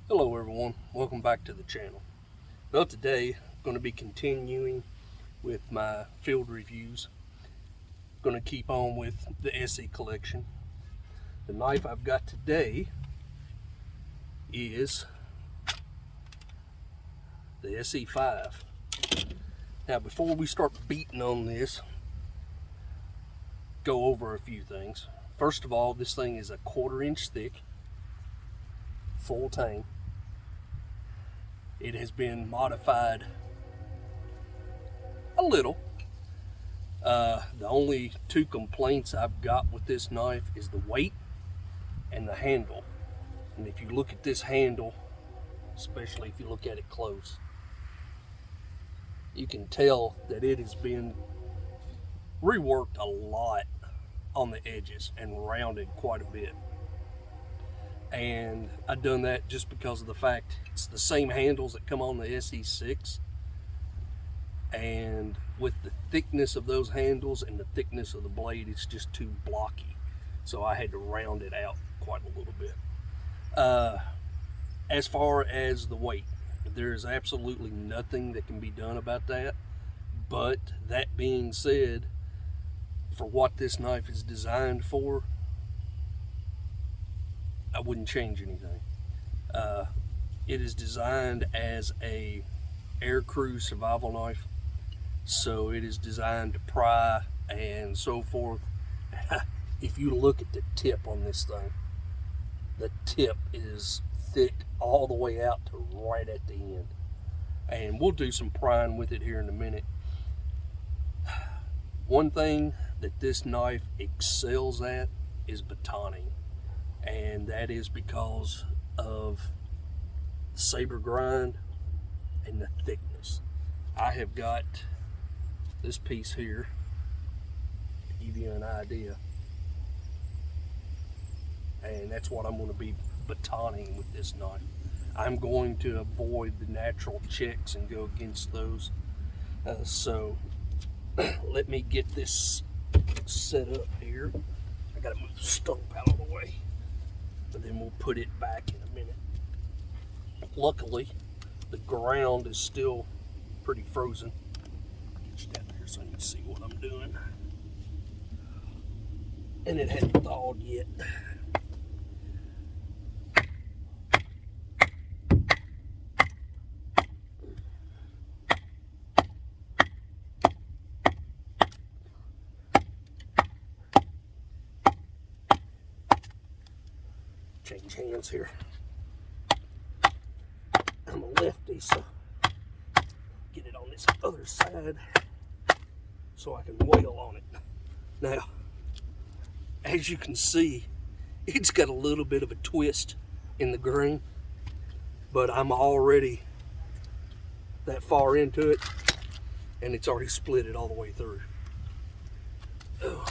Hello everyone, welcome back to the channel. Well, today I'm going to be continuing with my field reviews. I'm going to keep on with the ESEE collection. The knife I've got today is the ESEE 5. Now before we start beating on this, go over a few things. First of all, this thing is a 1/4 inch thick, full tang. It has been modified a little. The only two complaints I've got with this knife is the weight and the handle. And if you look at this handle, especially if you look at it close, you can tell that it has been reworked a lot on the edges and rounded quite a bit. And I've done that just because of the fact it's the same handles that come on the ESEE 6, and with the thickness of those handles and the thickness of the blade, it's just too blocky, so I had to round it out quite a little bit. As far as the weight, there is absolutely nothing that can be done about that, but that being said, for what this knife is designed for, I wouldn't change anything. It is designed as a air crew survival knife, so it is designed to pry and so forth. If you look at the tip on this thing, the tip is thick all the way out to right at the end, and we'll do some prying with it here in a minute. One thing that this knife excels at is batoning, and that is because of the saber grind and the thickness. I have got this piece here to give you an idea, and that's what I'm going to be batoning with this knife. I'm going to avoid the natural checks and go against those. So let me get this set up here. I gotta move the stove out of the way, but then we'll put it back in a minute. Luckily, the ground is still pretty frozen. Get you down here so you can see what I'm doing. And it hadn't thawed yet. Change hands here. I'm a lefty, so get it on this other side so I can wail on it. Now, as you can see, it's got a little bit of a twist in the grain, but I'm already that far into it, and it's already split it all the way through. Oh.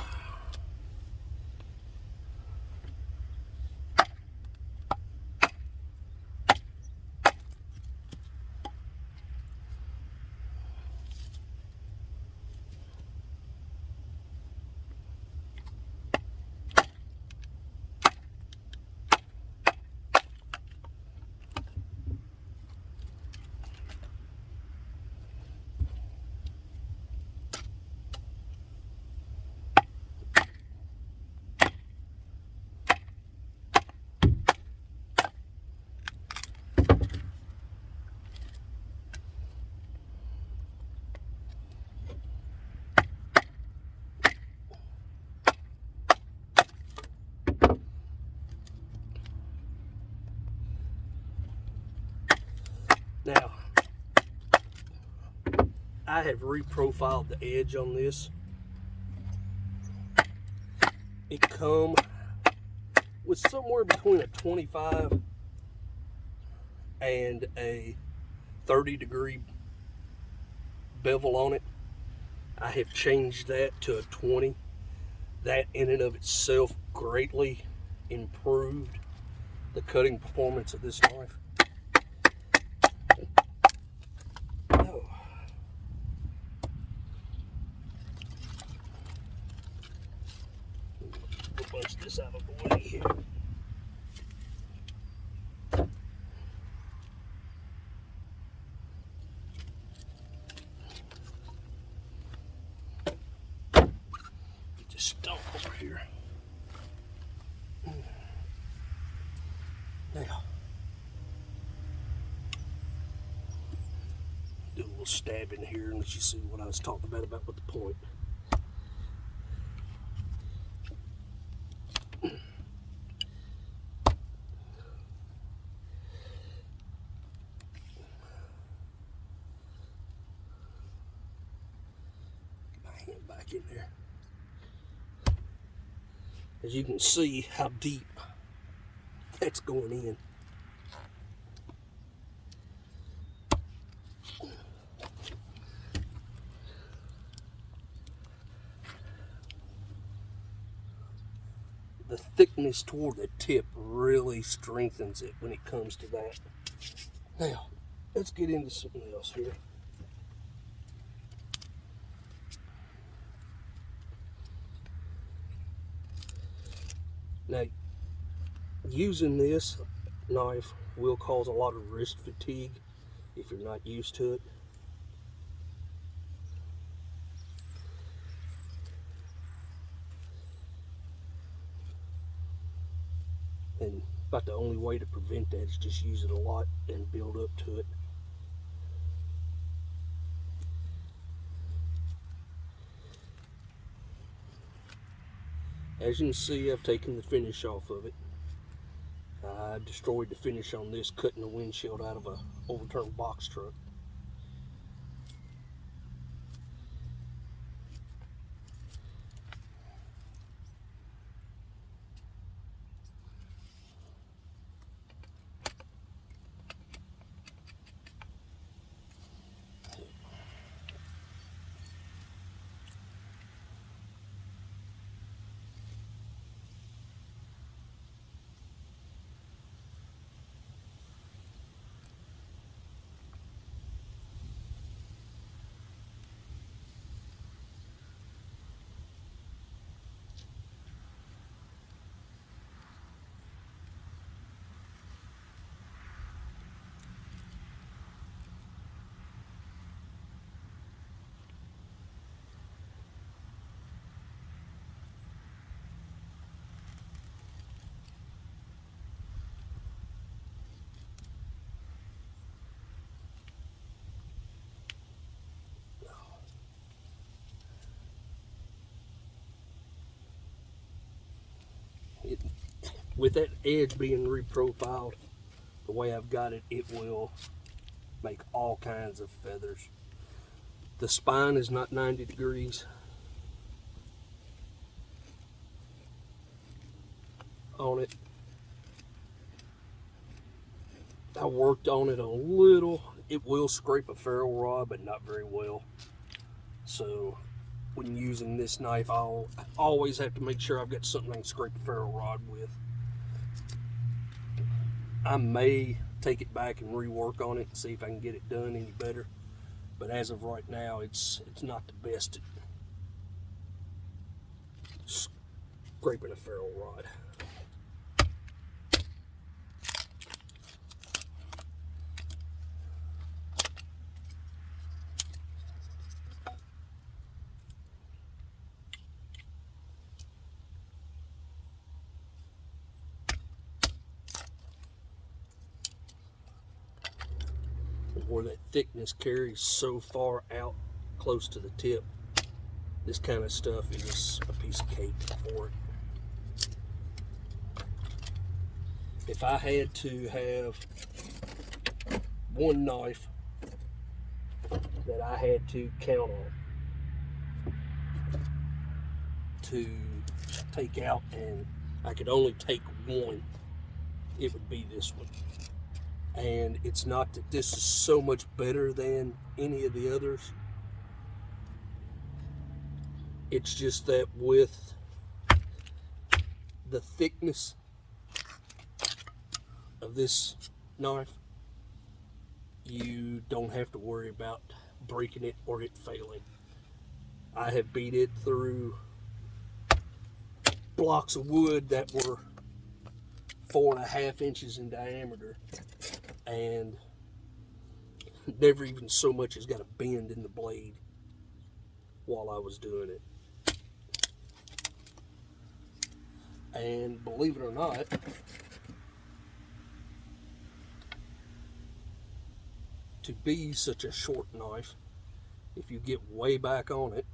Now, I have reprofiled the edge on this. It comes with somewhere between a 25 and a 30-degree bevel on it. I have changed that to a 20. That in and of itself greatly improved the cutting performance of this knife. Bunch this out of the way here. little stab in here and let you see what I was talking about with the point. Get my hand back in there. As you can see how deep that's going in. The thickness toward the tip really strengthens it when it comes to that. Now, let's get into something else here. Now, using this knife will cause a lot of wrist fatigue if you're not used to it. And about the only way to prevent that is just use it a lot and build up to it. As you can see, I've taken the finish off of it. I destroyed the finish on this, cutting the windshield out of a overturned box truck. With that edge being reprofiled the way I've got it, it will make all kinds of feathers. The spine is not 90 degrees on it. I worked on it a little. It will scrape a ferrule rod, but not very well. So when using this knife, I'll always have to make sure I've got something I can scrape a ferrule rod with. I may take it back and rework on it and see if I can get it done any better. But as of right now, it's not the best at scraping a ferrule rod. Where that thickness carries so far out close to the tip, this kind of stuff is a piece of cake for it. If I had to have one knife that I had to count on to take out, and I could only take one, it would be this one. And it's not that this is so much better than any of the others. It's just that with the thickness of this knife, you don't have to worry about breaking it or it failing. I have beat it through blocks of wood that were 4.5 inches in diameter, and never even so much as got a bend in the blade while I was doing it. And believe it or not, to be such a short knife, if you get way back on it,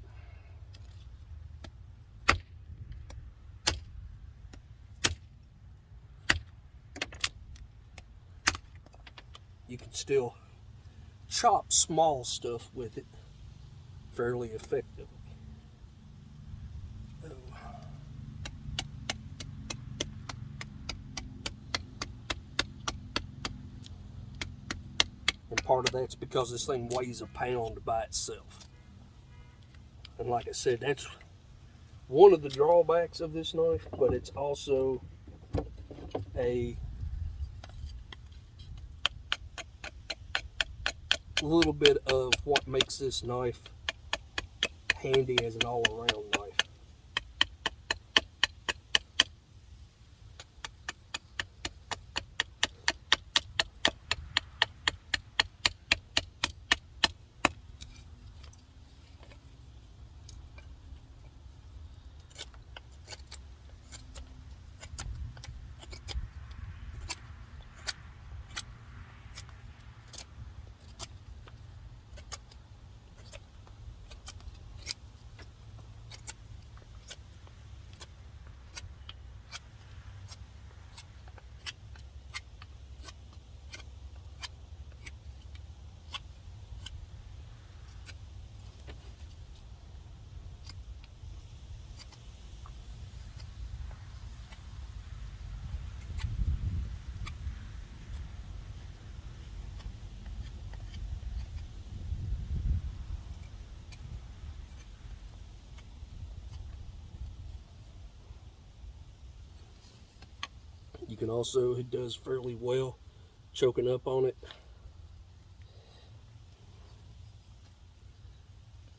you can still chop small stuff with it fairly effectively. And part of that's because this thing weighs a pound by itself. And like I said, that's one of the drawbacks of this knife, but it's also a little bit of what makes this knife handy as an all-around knife. You can also, it does fairly well choking up on it,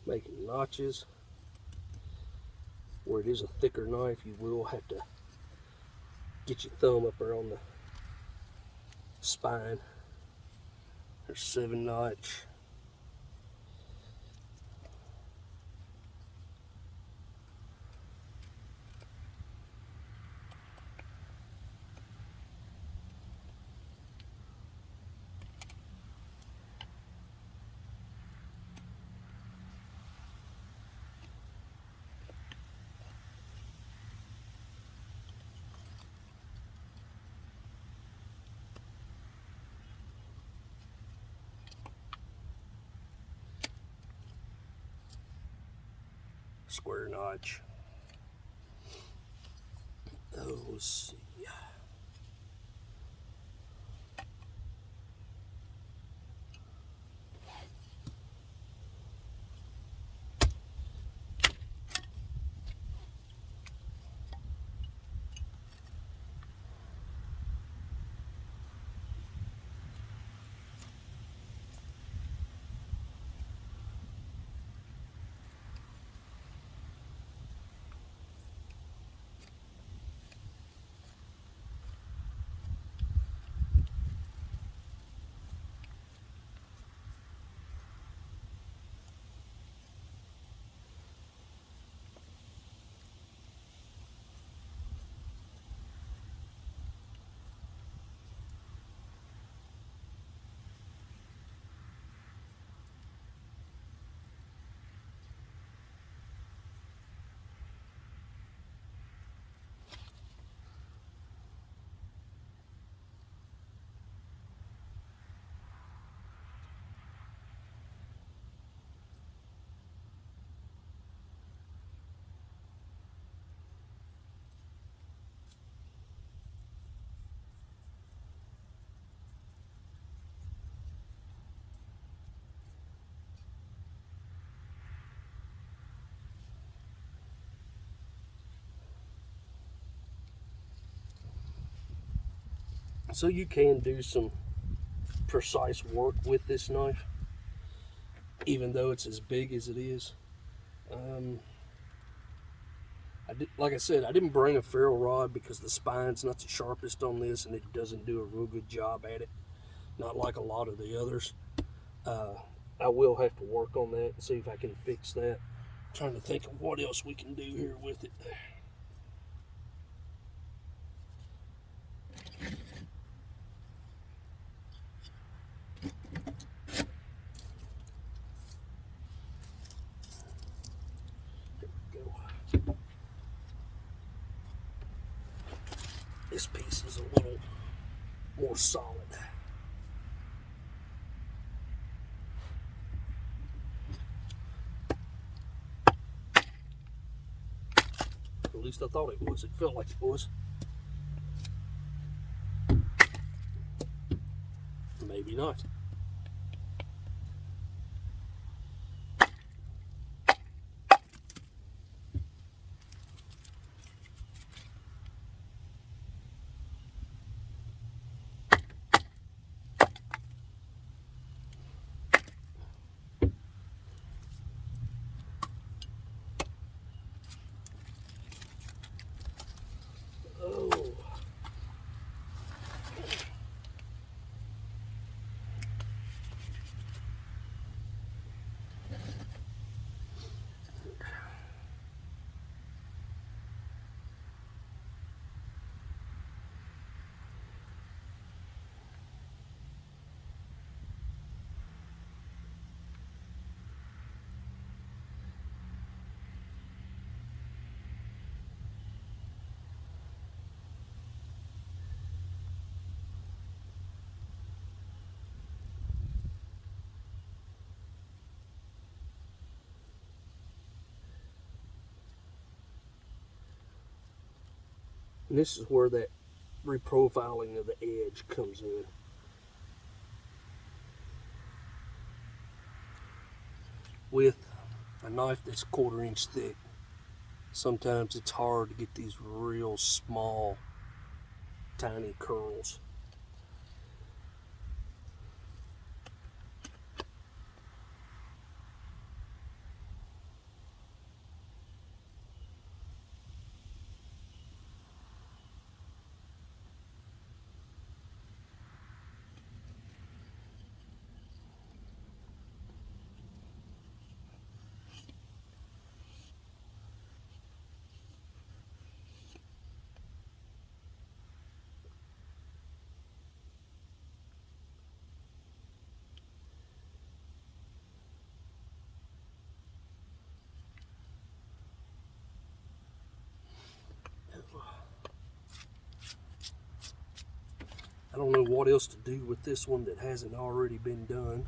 making notches. Where it is a thicker knife, you will have to get your thumb up there on the spine. There's 7 notch. Square notch. Oh, let's see. So you can do some precise work with this knife, even though it's as big as it is. Like I said, I didn't bring a ferrule rod because the spine's not the sharpest on this, and it doesn't do a real good job at it, not like a lot of the others. I will have to work on that and see if I can fix that. I'm trying to think of what else we can do here with it. This piece is a little more solid. At least I thought it was. It felt like it was. Maybe not. Oh. And this is where that reprofiling of the edge comes in. With a knife that's 1/4 inch thick, sometimes it's hard to get these real small, tiny curls. I don't know what else to do with this one that hasn't already been done.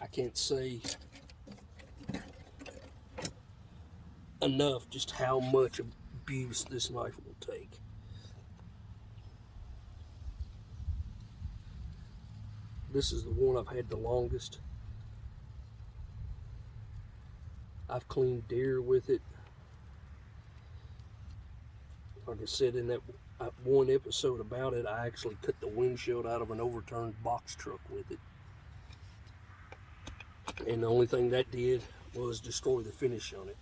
I can't say enough just how much abuse this knife will take. This is the one I've had the longest. I've cleaned deer with it. Like I said in that one episode about it, I actually cut the windshield out of an overturned box truck with it. And the only thing that did was destroy the finish on it.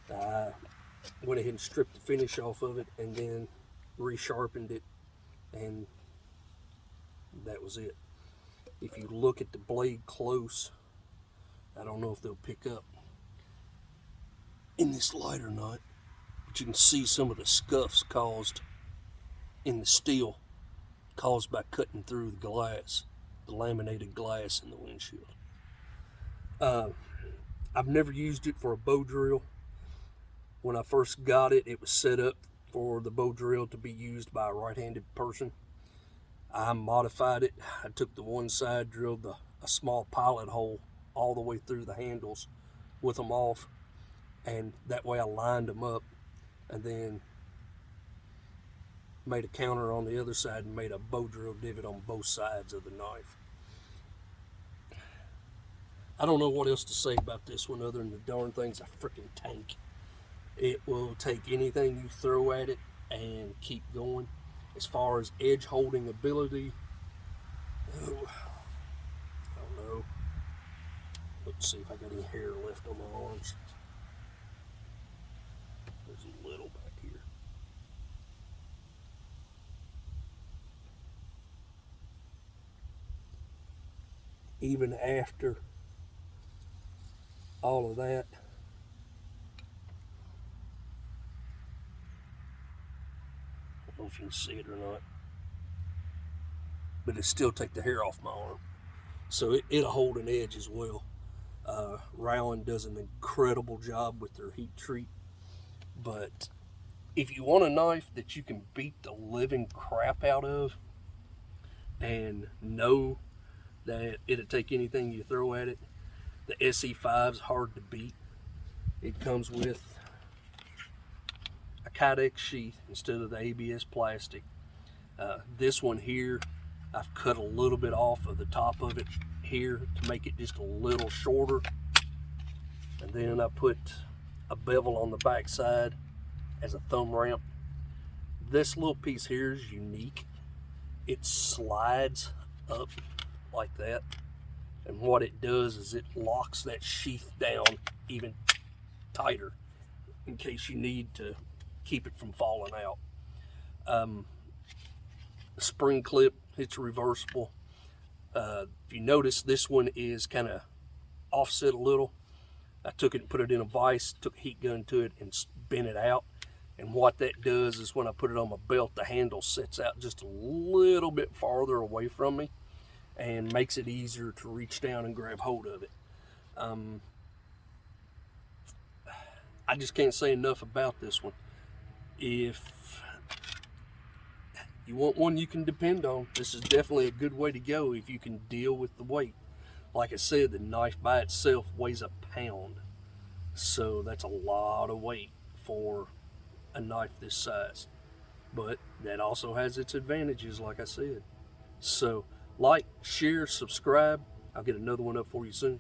I went ahead and stripped the finish off of it and then resharpened it, and that was it. If you look at the blade close, I don't know if they'll pick up in this light or not, but you can see some of the scuffs caused in the steel, caused by cutting through the glass, the laminated glass in the windshield. I've never used it for a bow drill. When I first got it, it was set up for the bow drill to be used by a right-handed person. I modified it. I took the one side, drilled a small pilot hole all the way through the handles with them off, and that way I lined them up, and then made a counter on the other side and made a bow drill divot on both sides of the knife. I don't know what else to say about this one other than the darn thing's a freaking tank. It will take anything you throw at it and keep going. As far as edge holding ability, I don't know. Let's see if I got any hair left on my arms. There's a little back here. even after all of that. I don't know if you can see it or not, but it still take the hair off my arm. So it'll hold an edge as well. Rowan does an incredible job with their heat treat. But if you want a knife that you can beat the living crap out of and know that it'll take anything you throw at it, the ESEE is hard to beat. It comes with a Kydex sheath instead of the ABS plastic. This one here, I've cut a little bit off of the top of it here to make it just a little shorter. And then I put a bevel on the back side as a thumb ramp. This little piece here is unique. It slides up like that. And what it does is it locks that sheath down even tighter in case you need to keep it from falling out. The spring clip, it's reversible. If you notice, this one is kind of offset a little. I took it and put it in a vise, took a heat gun to it and bent it out. And what that does is when I put it on my belt, the handle sits out just a little bit farther away from me and makes it easier to reach down and grab hold of it. I just can't say enough about this one. If you want one you can depend on, this is definitely a good way to go if you can deal with the weight. Like I said, the knife by itself weighs a pound. So that's a lot of weight for a knife this size. But that also has its advantages, like I said. So like, share, subscribe. I'll get another one up for you soon.